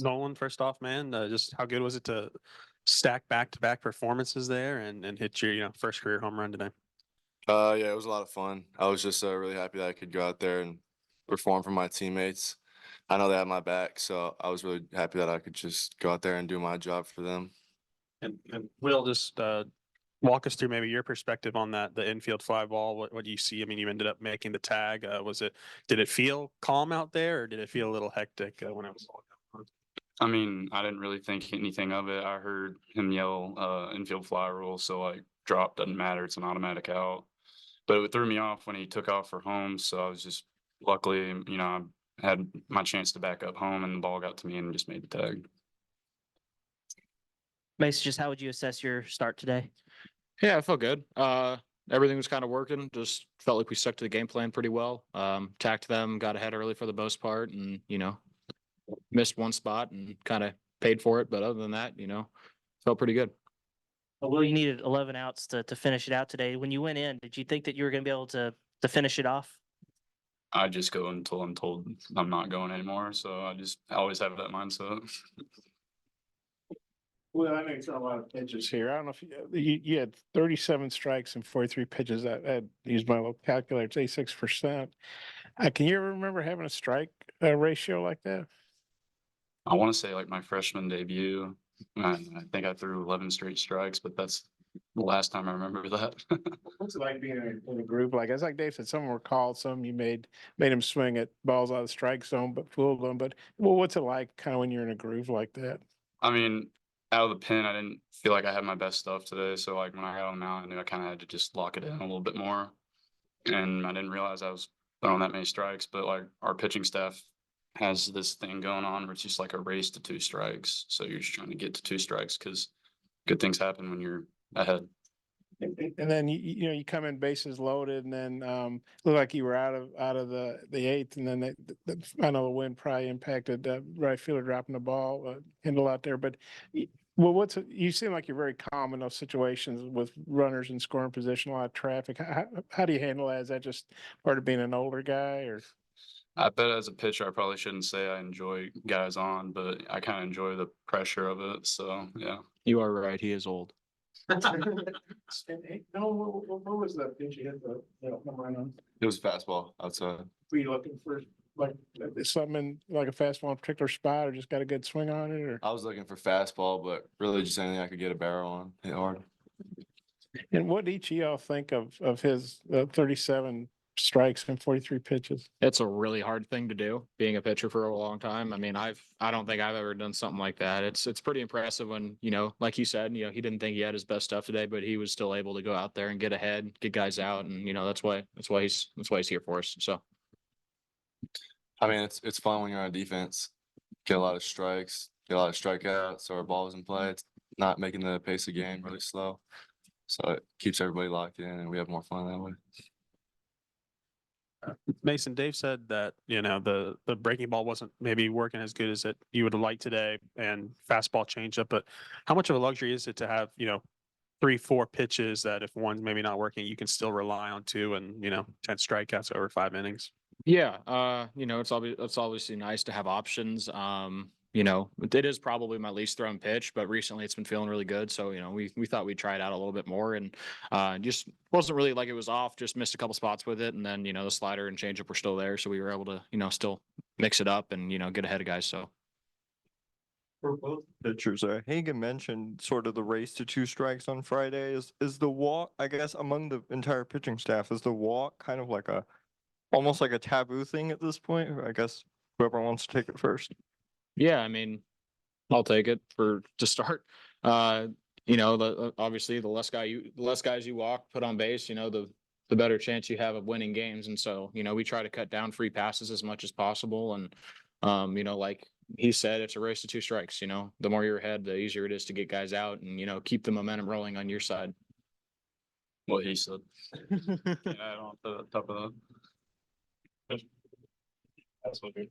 Nolan, first off, man, just how good was it to stack back-to-back performances there and hit your first career home run today? Yeah, it was a lot of fun. I was just really happy that I could go out there and perform for my teammates. I know they had my back, so I was really happy that I could just go out there and do my job for them. And Will, just walk us through maybe your perspective on the infield fly ball. What do you see? I mean, you ended up making the tag. Did it feel calm out there, or did it feel a little hectic when it was all going on? I mean, I didn't really think anything of it. I heard him yell infield fly rule, so I dropped, doesn't matter, it's an automatic out. But it threw me off when he took off for home, so I was just luckily, I had my chance to back up home and the ball got to me and just made the tag. Mason, just how would you assess your start today? Yeah, I felt good. Everything was kind of working. Just felt like we stuck to the game plan pretty well. Attacked them, got ahead early for the most part, and missed one spot and kind of paid for it. But other than that, felt pretty good. Well, you needed 11 outs to finish it out today. When you went in, did you think that you were going to be able to finish it off? I just go until I'm told I'm not going anymore. So I always have that mindset. Well, I know you throw a lot of pitches here. I don't know if you had 37 strikes and 43 pitches. I used my little calculator. It's 86%. Can you ever remember having a strike ratio like that? I want to say like my freshman debut. I think I threw 11 straight strikes, but that's the last time I remember that. What's it like being in a group like it's like Dave said? Some were called, some you made them swing at balls out of the strike zone, but fooled them. But what's it like kind of when you're in a groove like that? I mean, out of the pen, I didn't feel like I had my best stuff today. So like when I got on the mound, I knew I kind of had to just lock it in a little bit more. And I didn't realize I was throwing that many strikes, but like our pitching staff has this thing going on where it's just like a race to 2 strikes. So you're just trying to get to 2 strikes because good things happen when you're ahead. And then you come in bases loaded, and then looked like you were out of the 8th, and then I know the wind probably impacted right fielder dropping the ball, handle out there. But you seem like you're very calm in those situations with runners in scoring position, a lot of traffic. How do you handle that? Is that just part of being an older guy, or? I bet as a pitcher, I probably shouldn't say I enjoy guys on, but I kind of enjoy the pressure of it. So yeah, You are right. He is old. No, what was that pitch you hit the home run on? It was fastball outside. Were you looking for like something in, like a fastball in a particular spot, or just got a good swing on it, or? I was looking for fastball, but really just anything I could get a barrel on, hit hard. And what did each of y'all think of his 37 strikes and 43 pitches? It's a really hard thing to do, being a pitcher for a long time. I mean, I don't think I've ever done something like that. It's pretty impressive when, like you said, he didn't think he had his best stuff today, but he was still able to go out there and get ahead, get guys out, and that's why he's here for us. So I mean, it's fun when you're on defense. Get a lot of strikes, get a lot of strikeouts, so our ball's in play. It's not making the pace of the game really slow. So it keeps everybody locked in and we have more fun that way. Mason, Dave said that the breaking ball wasn't maybe working as good as you would have liked today, and fastball changeup. But how much of a luxury is it to have 3-4 pitches that if one's maybe not working, you can still rely on 2 and 10 strikeouts over 5 innings? yeah, it's obviously nice to have options. It is probably my least thrown pitch, but recently it's been feeling really good. So, we thought we'd try it out a little bit more, and just wasn't really like it was off, just missed a couple spots with it. And then, the slider and changeup were still there. So we were able to, still mix it up and, get ahead of guys. So. For both pitchers, Hagan mentioned sort of the race to 2 strikes on Friday. Is the walk, I guess, among the entire pitching staff, is the walk kind of like almost like a taboo thing at this point? I guess whoever wants to take it first. Yeah, I mean, I'll take it to start. Obviously the less guys you walk, put on base, the better chance you have of winning games. And so, we try to cut down free passes as much as possible. And, like he said, it's a race to 2 strikes. The more you're ahead, the easier it is to get guys out and, keep the momentum rolling on your side. What he said. Yeah, I don't the top of that. That's what good.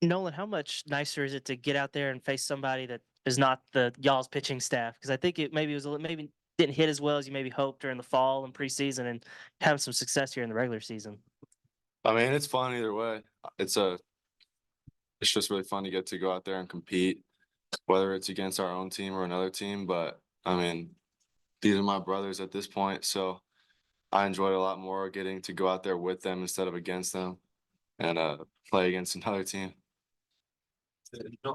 Nolan, how much nicer is it to get out there and face somebody that is not y'all's pitching staff? Because I think maybe didn't hit as well as you maybe hoped during the fall and preseason, and have some success here in the regular season. I mean, it's fun either way. It's it's just really fun to get to go out there and compete, whether it's against our own team or another team. But I mean, these are my brothers at this point, so I enjoyed a lot more getting to go out there with them instead of against them and play against another team.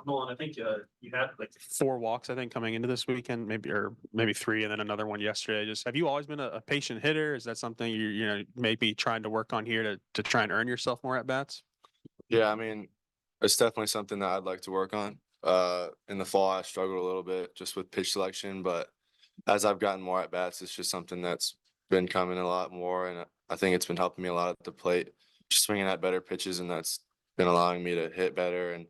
Nolan, I think you had like 4 walks, I think, coming into this weekend, maybe 3, and then another one yesterday. Just have you always been a patient hitter? Is that something you know maybe trying to work on here to try and earn yourself more at bats? Yeah, I mean, it's definitely something that I'd like to work on. In the fall, I struggled a little bit just with pitch selection, but as I've gotten more at bats, it's just something that's been coming a lot more, and I think it's been helping me a lot at the plate, just swinging at better pitches, and that's been allowing me to hit better, and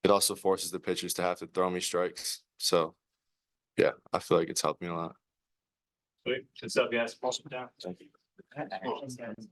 it also forces the pitchers to have to throw me strikes. So, yeah, I feel like it's helped me a lot. Good stuff, guys. Awesome. Thank you.